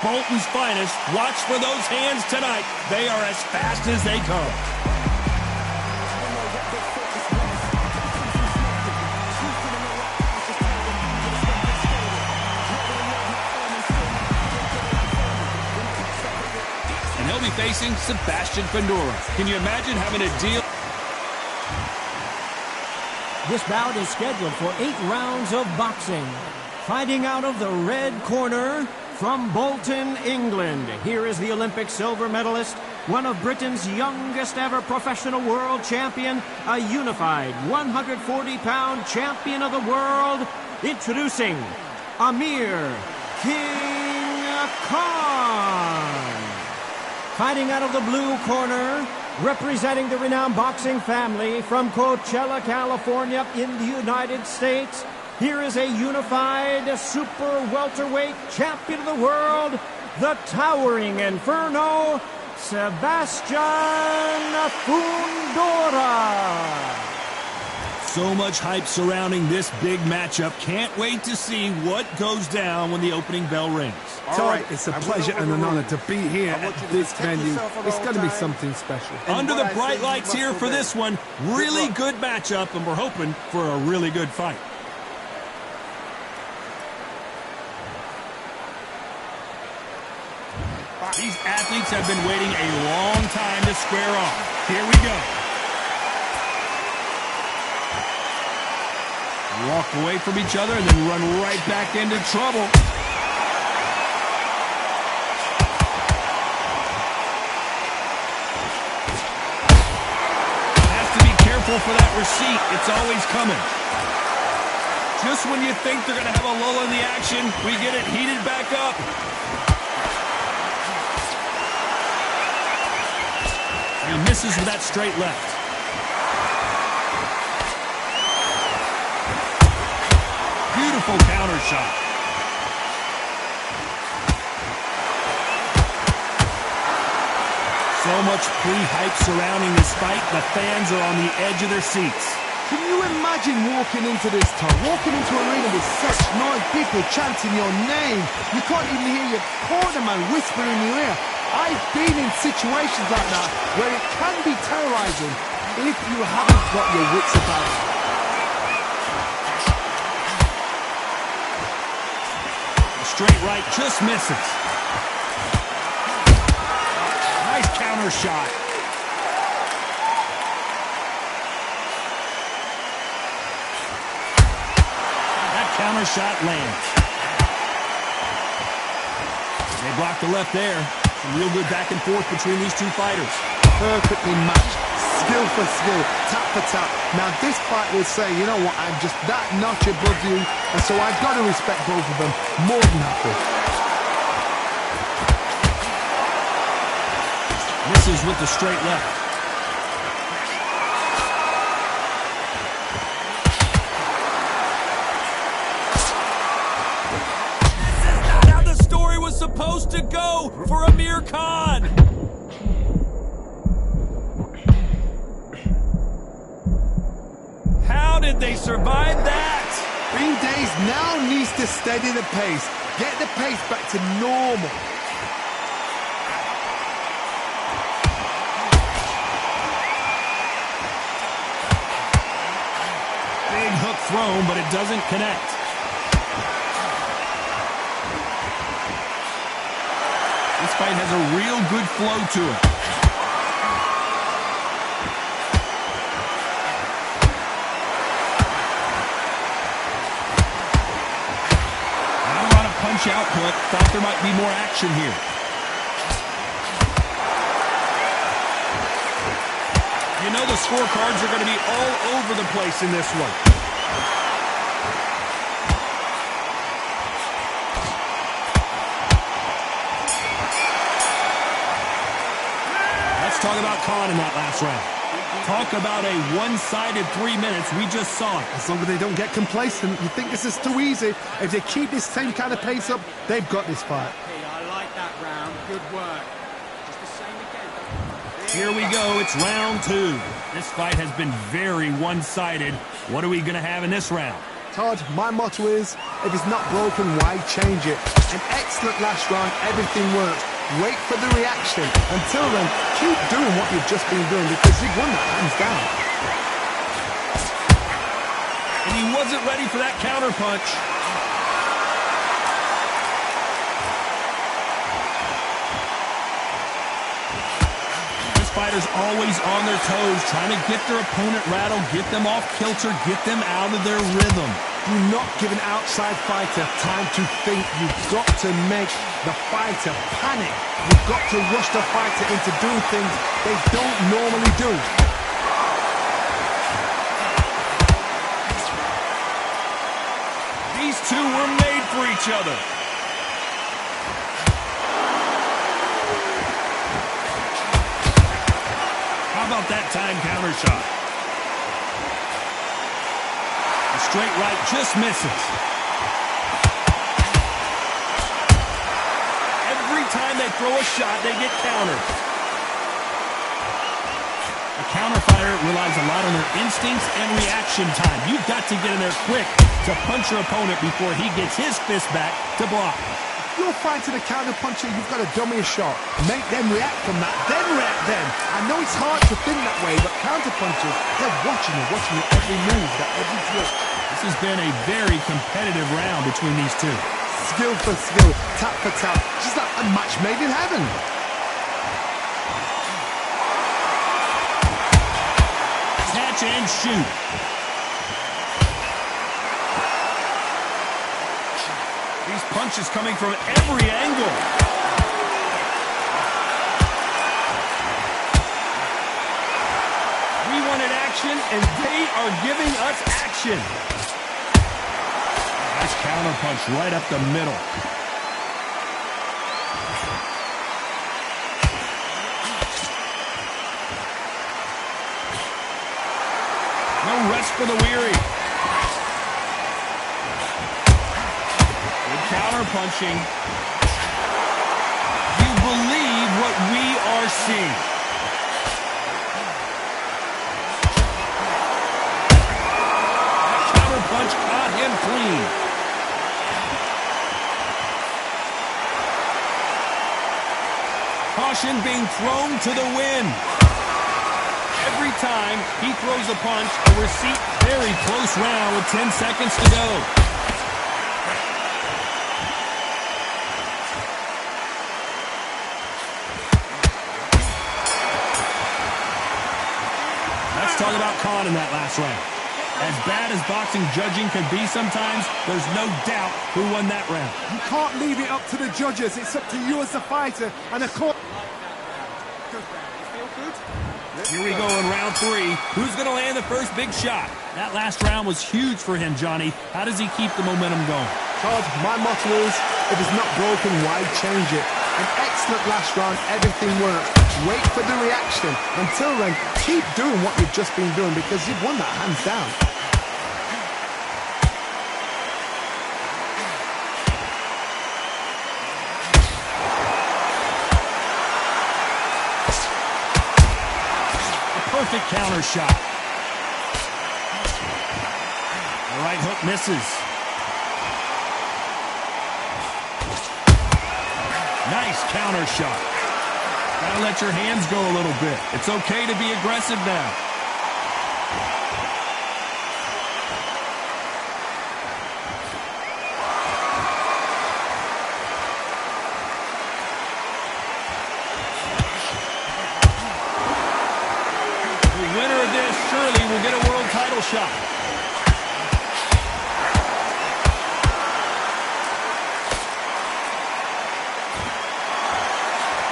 Bolton's finest. Watch for those hands tonight. They are as fast as they come. And he'll be facing Sebastian Fundora. Can you imagine having a deal? This bout is scheduled for 8 rounds of boxing. Fighting out of the red corner, from Bolton, England, here is the Olympic silver medalist, one of Britain's youngest ever professional world champion, a unified 140-pound champion of the world, introducing Amir King Khan. Fighting out of the blue corner, representing the renowned boxing family from Coachella, California in the United States, here is a unified super welterweight champion of the world, the towering Inferno, Sebastian Fundora. So much hype surrounding this big matchup. Can't wait to see what goes down when the opening bell rings. Todd, it's a pleasure and an honor to be here at this venue. It's going to be something special. Under the bright lights here for this one, really good matchup, and we're hoping for a really good fight. These athletes have been waiting a long time to square off. Here we go. Walk away from each other and then run right back into trouble. Has to be careful for that receipt. It's always coming. Just when you think they're going to have a lull in the action, we get it heated back up. He misses with that straight left. Beautiful counter shot. So much pre-hype surrounding this fight, the fans are on the edge of their seats. Can you imagine walking into this time, walking into an arena with such noise, people chanting your name? You can't even hear your corner man whisper in your ear. I've been in situations like that where it can be terrorizing if you haven't got your wits about it. Straight right just misses. Nice counter shot. That counter shot lands. They block the left there. Some real good back and forth between these two fighters. Perfectly matched. Skill for skill, tap for tap. Now this fight will say, you know what, I'm just that notch above you, and so I've got to respect both of them more than happy. Misses with the straight left. This is not how the story was supposed to go for Amir Khan. How did they survive that? Green Days now needs to steady the pace, get the pace back to normal. Big hook thrown, but it doesn't connect. This fight has a real good flow to it. Output. Thought there might be more action here. You know the scorecards are going to be all over the place in this one. Let's talk about Khan in that last round. Talk about a one-sided 3 minutes. We just saw it. As long as they don't get complacent, you think this is too easy. If they keep this same kind of pace up, they've got this fight. Hey, I like that round. Good work. Just the same again. Here we go. It's round 2. This fight has been very one-sided. What are we going to have in this round? Todd, my motto is, if it's not broken, why change it? An excellent last round, everything worked. Wait for the reaction. Until then, keep doing what you've just been doing because you've won that hands down. And he wasn't ready for that counter punch. This fighter's always on their toes, trying to get their opponent rattled, get them off kilter, get them out of their rhythm. Do not give an outside fighter time to think. You've got to make the fighter panic. You've got to rush the fighter into doing things they don't normally do. These two were made for each other. How about that time counter shot? A straight right just misses. Every time they throw a shot, they get countered. A counter fighter relies a lot on their instincts and reaction time. You've got to get in there quick to punch your opponent before he gets his fist back to block. If you're fighting a counter puncher, you've got to dummy a shot. Make them react from that, then react then. I know it's hard to think that way, but counter punchers, they're watching your every move, every twist. This has been a very competitive round between these two. Skill for skill, tap for tap, just like a match made in heaven. Catch and shoot. These punches coming from every angle. We wanted action, and they are giving us action. Nice counter punch right up the middle. No rest for the weary. Good counter punching. You believe what we are seeing. That counter punch caught him clean. Caution being thrown to the wind. Every time he throws a punch, a receipt. Very close round with 10 seconds to go. Let's talk about Khan in that last round. As bad as boxing judging can be sometimes, there's no doubt who won that round. You can't leave it up to the judges. It's up to you as the fighter and the court. Here we go in round 3. Who's going to land the first big shot? That last round was huge for him, Johnny. How does he keep the momentum going? Todd, my motto is, if it's not broken, why change it? An excellent last round, everything worked. Wait for the reaction. Until then, keep doing what you've just been doing because you've won that hands down. Perfect counter shot. The right hook misses. Nice counter shot. Gotta let your hands go a little bit. It's okay to be aggressive now. Surely will get a world title shot.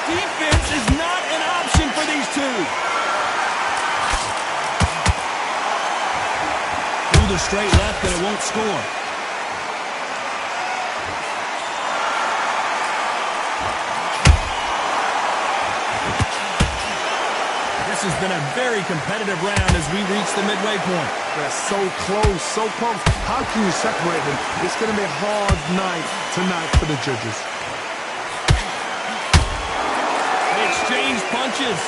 Defense is not an option for these two. Through the straight left, and it won't score. This has been a very competitive round as we reach the midway point. They're so close, so close. How can you separate them? It's going to be a hard night tonight for the judges. They exchange punches.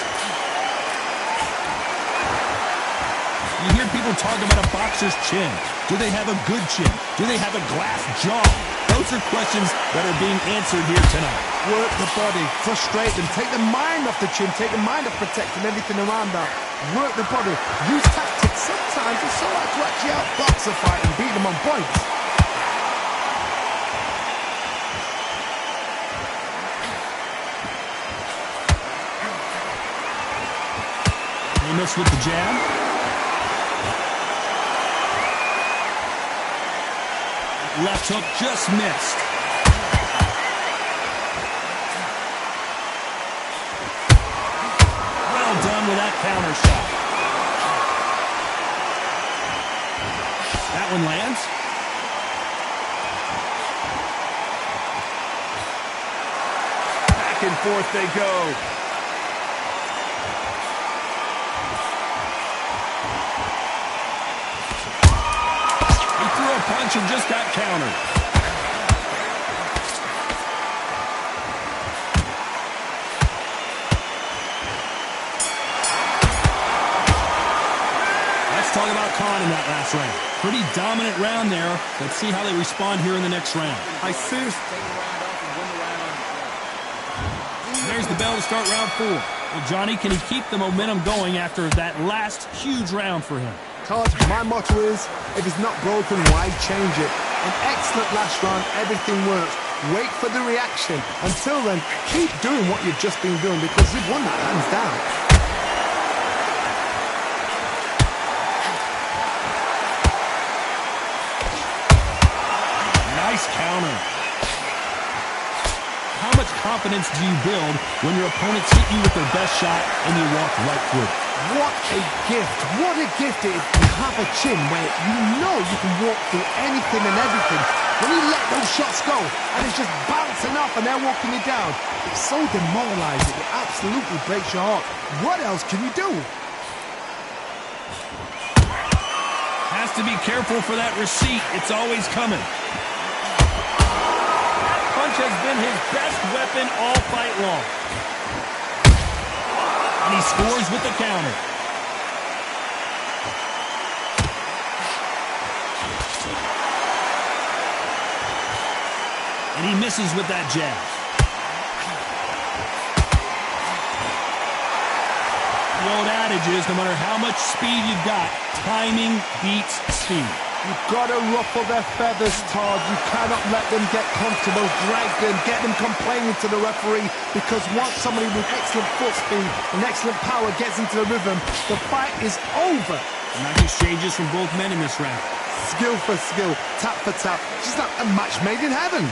You hear people People talk about a boxer's chin. Do they have a good chin? Do they have a glass jaw? Those are questions that are being answered here tonight. Work the body, frustrate them, take the mind off the chin, take the mind off protecting everything around that. Work the body, use tactics. Sometimes it's so hard to actually outbox a fight and beat them on points. He missed with the jab. Left hook just missed. Well done with that counter shot. That one lands. Back and forth they go. Punch and just got countered. Let's talk about Khan in that last round. Pretty dominant round there. Let's see how they respond here in the next round. There's the bell to start round 4. Well, Johnny, can he keep the momentum going after that last huge round for him? Todd, my motto is, if it's not broken, why change it? An excellent last round, everything works. Wait for the reaction. Until then, keep doing what you've just been doing because you've won that hands down. Nice counter. How much confidence do you build when your opponents hit you with their best shot and you walk right through it? What a gift. What a gift it is to have a chin where you know you can walk through anything and everything. When you let those shots go and it's just bouncing off and they're walking you down, it's so demoralizing. It absolutely breaks your heart. What else can you do? Has to be careful for that receipt. It's always coming. That punch has been his best weapon all fight long. And he scores with the counter. And he misses with that jab. The old adage is, no matter how much speed you've got, timing beats speed. You've got to ruffle their feathers, Todd. You cannot let them get comfortable, drag them, get them complaining to the referee, because once somebody with excellent foot speed and excellent power gets into the rhythm, the fight is over. Nice exchanges from both men in this round. Skill for skill, tap for tap, just like a match made in heaven.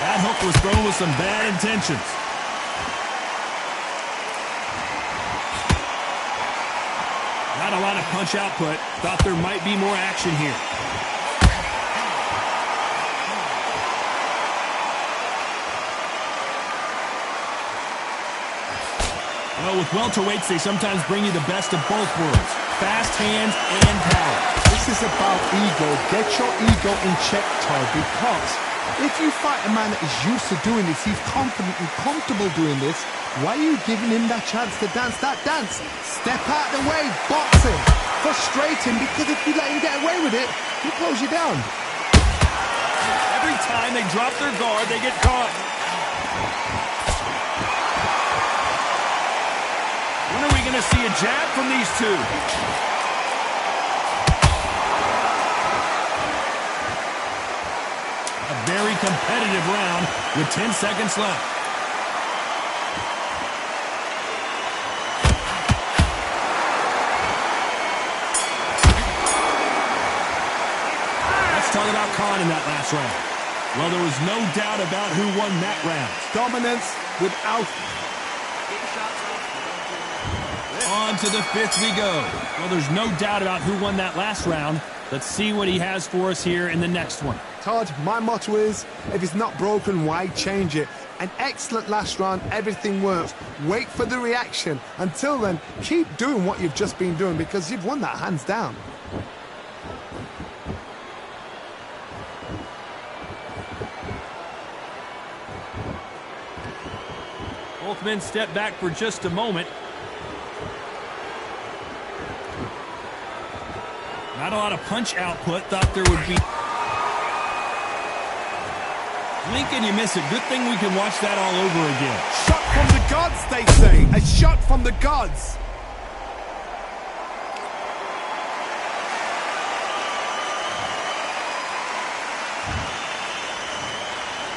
That hook was thrown with some bad intentions. Not a lot of punch output. Thought there might be more action here. Well, with welterweights, they sometimes bring you the best of both worlds. Fast hands and power. This is about ego. Get your ego in check, Todd, because if you fight a man that is used to doing this, he's confident and comfortable doing this, why are you giving him that chance to dance that dance? Step out the way, box him, frustrate him, because if you let him get away with it, he'll close you down. Every time they drop their guard, they get caught. When are we going to see a jab from these two? A very competitive round with 10 seconds left. Let's talk about Khan in that last round. Well, there was no doubt about who won that round. Dominance without... On to the 5th we go. Well, there's no doubt about who won that last round. Let's see what he has for us here in the next one. Todd, my motto is, if it's not broken, why change it? An excellent last round, everything works. Wait for the reaction. Until then, keep doing what you've just been doing because you've won that hands down. Both men step back for just a moment. Not a lot of punch output. Thought there would be. Blink and you miss it. Good thing we can watch that all over again. Shot from the gods, they say. A shot from the gods.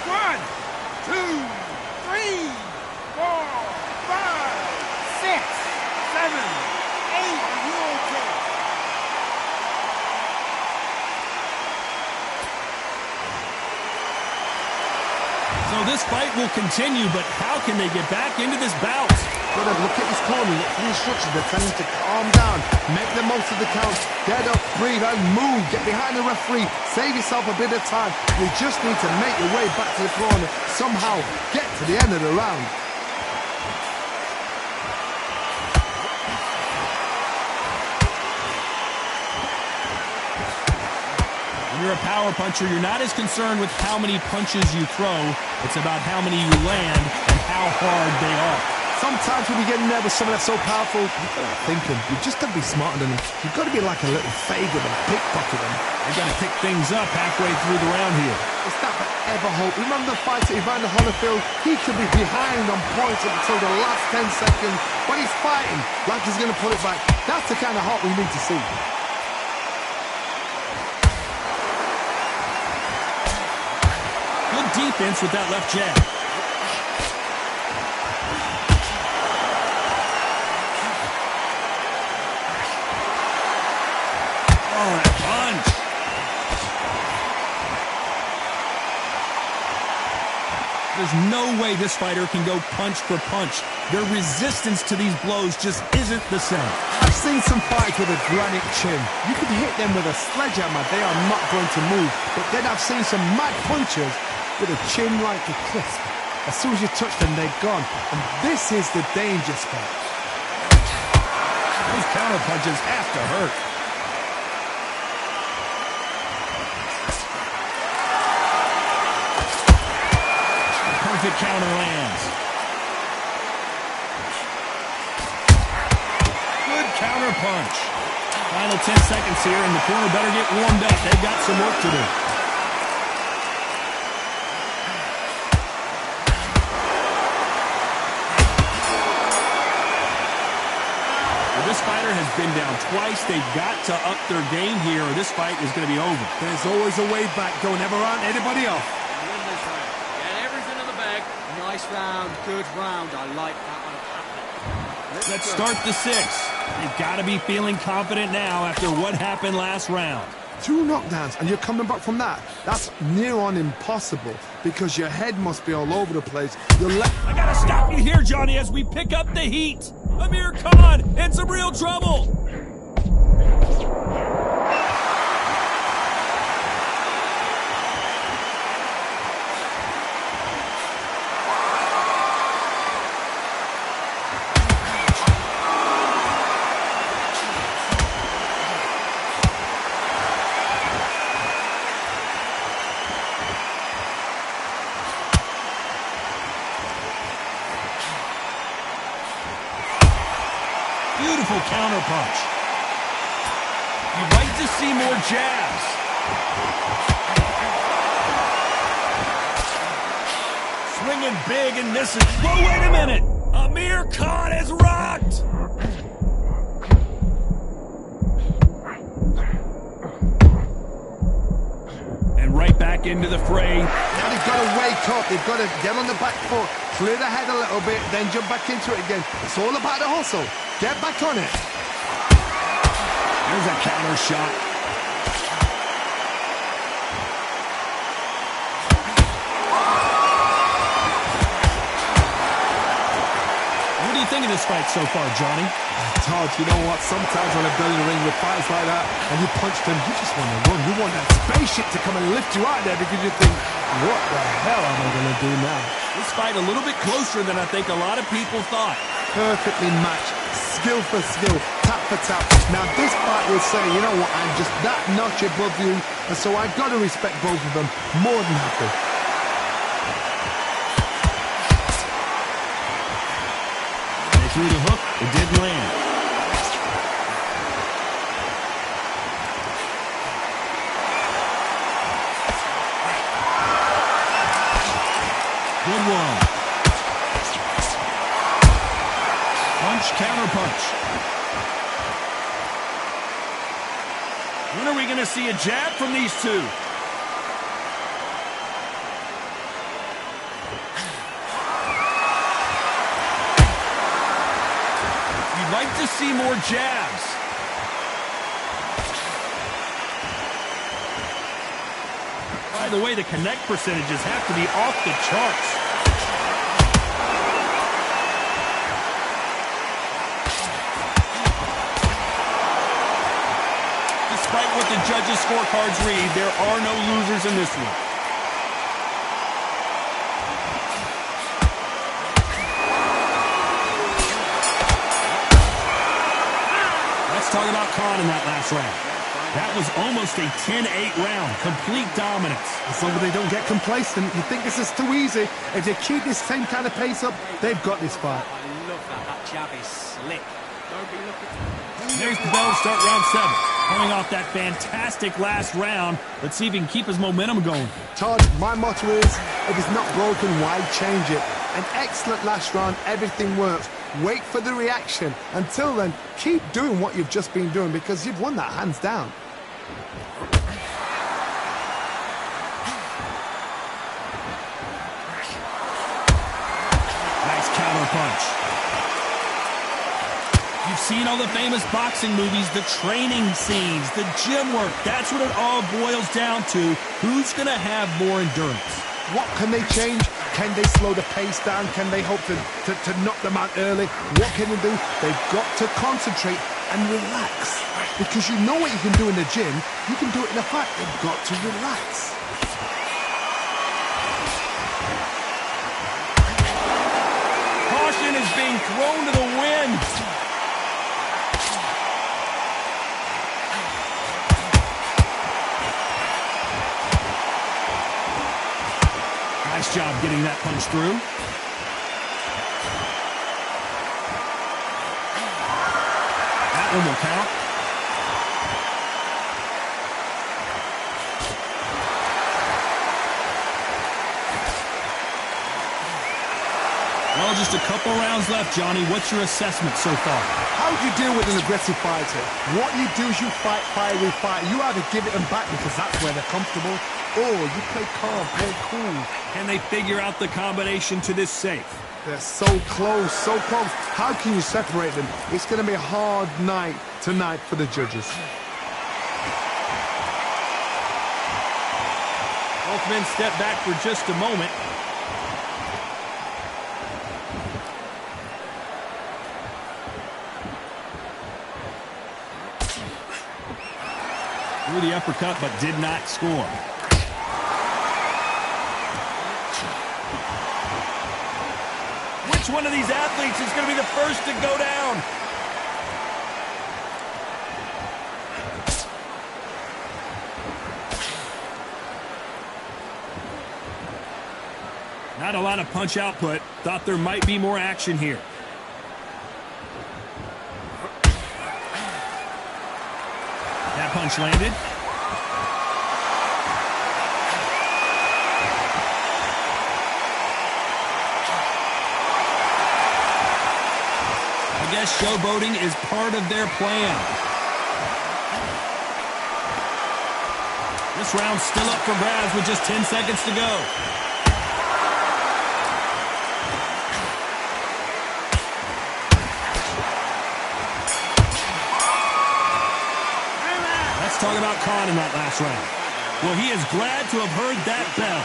One, two, three, 4, 5, 6, 7, 8. Are you okay? So this fight will continue, but how can they get back into this bout? Gotta look at his corner, look for the instructions. They're telling him to calm down, make the most of the count, get up, breathe, and move. Get behind the referee, save yourself a bit of time. You just need to make your way back to the corner, somehow get to the end of the round. When you're a power puncher, you're not as concerned with how many punches you throw. It's about how many you land and how hard they are. Sometimes when you get in there with someone that's so powerful, you've got to think him. You've just got to be smarter than him. You've got to be like a little faggot and pickpocket him. They're going to pick things up halfway through the round here. It's that forever hope. Remember the fight at Evander Holyfield? He could be behind on points until the last 10 seconds, but he's fighting like he's going to pull it back. That's the kind of hope we need to see. Good defense with that left jab. Oh, that punch. There's no way this fighter can go punch for punch. Their resistance to these blows just isn't the same. I've seen some fights with a granite chin. You could hit them with a sledgehammer, they are not going to move. But then I've seen some mad punchers with a chin like a crisp. As soon as you touch them, they're gone. And this is the danger spot. Those counter punches have to hurt. Perfect counter lands. Good counter punch. Final 10 seconds here, and the corner better get warmed up. They've got some work to do. This fighter has been down twice. They've got to up their game here, or this fight is going to be over. There's always a way back. Don't ever run anybody off. Win this round. Get everything in the bag. Nice round, good round. I like that one. Let's start the sixth. They've got to be feeling confident now after what happened last round. 2 knockdowns and you're coming back from that. That's near on impossible because your head must be all over the place. I gotta stop you here, Johnny, as we pick up the heat. Amir Khan in some real trouble. Beautiful counter punch. You'd like to see more jabs. Swinging big and misses. Whoa, wait a minute. Amir Khan is rocked. And right back into the fray. Now they've got to wake up. They've got to get on the back foot, clear the head a little bit, then jump back into it again. It's all about the hustle. Get back on it. There's a counter shot. What do you think of this fight so far, Johnny? Todd, you know what? Sometimes when I've been in the ring with fights like that and you punch them, you just want to run. You want that spaceship to come and lift you out there because you think, what the hell am I going to do now? This fight a little bit closer than I think a lot of people thought. Perfectly matched, skill for skill, tap for tap. Now this fight will say, you know what, I'm just that notch above you, and so I've got to respect both of them more than happy. threw the hook. It didn't land. Good one. Punch, counter punch. When are we going to see a jab from these two? You'd like to see more jabs. By the way, the connect percentages have to be off the charts. Despite what the judges' scorecards read, there are no losers in this one. Let's talk about Khan in that last round. That was almost a 10-8 round. Complete dominance. As long as they don't get complacent, you think this is too easy. If they keep this same kind of pace up, they've got this fight. I love that. That jab is slick. Don't be looking. There's the bell to start round 7. Coming off that fantastic last round, let's see if he can keep his momentum going. Todd, my motto is, if it's not broken, why change it? An excellent last round, everything works. Wait for the reaction. Until then, keep doing what you've just been doing because you've won that hands down. Nice counter punch. You've seen all the famous boxing movies, the training scenes, the gym work. That's what it all boils down to. Who's going to have more endurance? What can they change? Can they slow the pace down? Can they hope to knock them out early? What can they do? They've got to concentrate and relax. Because you know what you can do in the gym, you can do it in a fight. They've got to relax. Caution is being thrown to the wind. Nice job getting that punch through. That one will count. Well, just a couple rounds left, Johnny. What's your assessment so far? How do you deal with an aggressive fighter? What you do is you fight fire with fire. You either give it them back because that's where they're comfortable, or you play calm, play cool. Can they figure out the combination to this safe? They're so close, so close. How can you separate them? It's going to be a hard night tonight for the judges. Both men step back for just a moment. Threw the uppercut, but did not score. Which one of these athletes is going to be the first to go down? Not a lot of punch output. Thought there might be more action here. That punch landed. I guess showboating is part of their plan. This round's still up for grabs with just 10 seconds to go. Let's talk about Khan in that last round. Well, he is glad to have heard that bell.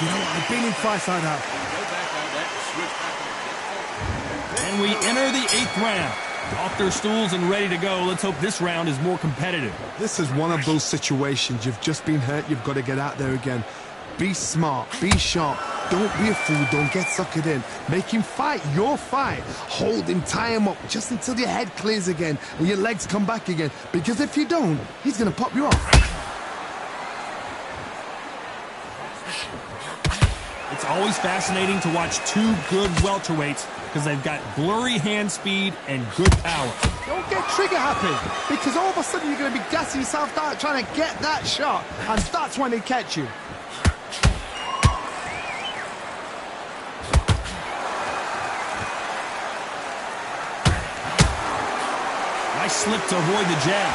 You know, I've been in fights like that. And we enter the 8th round. Off their stools and ready to go. Let's hope this round is more competitive. This is one of those situations. You've just been hurt. You've got to get out there again. Be smart. Be sharp. Don't be a fool. Don't get suckered in. Make him fight your fight. Hold him, tie him up just until your head clears again and your legs come back again. Because if you don't, he's going to pop you off. It's always fascinating to watch two good welterweights because they've got blurry hand speed and good power. Don't get trigger happy, because all of a sudden you're going to be gassing yourself out trying to get that shot, and that's when they catch you. Nice slip to avoid the jab.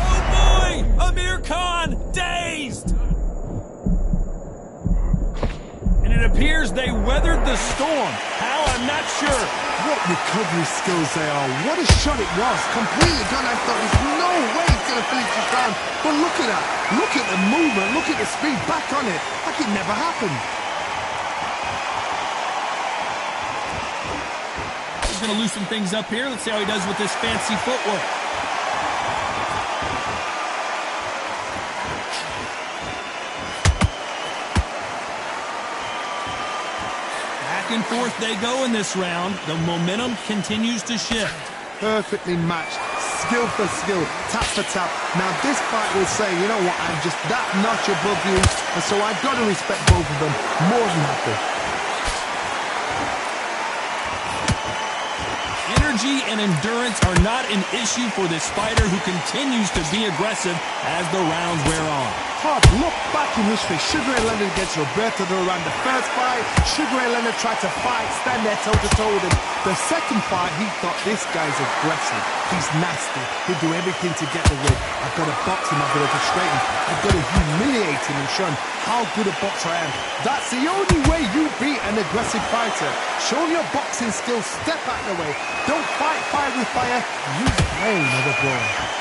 Oh boy! Amir Khan dazed! And it appears they weathered the storm. How? I'm not sure. What recovery skills they are. What a shot it was. Completely gone. I thought there's no way he's going to finish this round. But look at that. Look at the movement. Look at the speed. Back on it. Like it never happened. He's going to loosen things up here. Let's see how he does with this fancy footwork. Back and forth they go in this round. The momentum continues to shift. Perfectly matched. Skill for skill. Tap for tap. Now this fight will say, you know what, I'm just that notch above you. And so I've got to respect both of them. More than happy. Energy and endurance are not an issue for this fighter who continues to be aggressive as the rounds wear on. Hard look back in history. Sugar Ray Leonard against Roberto Duran. The first fight, Sugar Ray Leonard tried to fight, stand there toe-to-toe with him. The second fight, he thought this guy's aggressive. He's nasty. He'll do everything to get the win. I've got to box him. I've got to frustrate him. I've got to humiliate him and show him how good a boxer I am. That's the only way you beat an aggressive fighter. Show your boxing skills. Step out of the way. Don't fight fire with fire. Use brain, mother boy.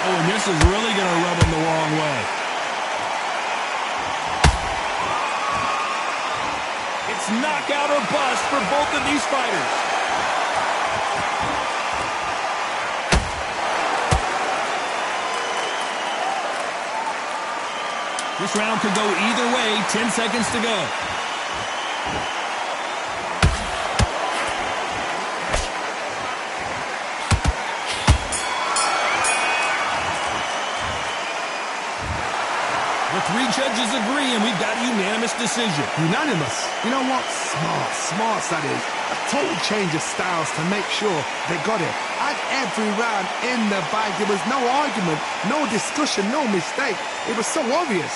Oh, and this is really going to rub him the wrong way. It's knockout or bust for both of these fighters. This round could go either way. 10 seconds to go. The three judges agree, and we've got a unanimous decision. Unanimous. You know what? Smart that is. A total change of styles to make sure they got it. At every round in the bag, there was no argument, no discussion, no mistake. It was so obvious.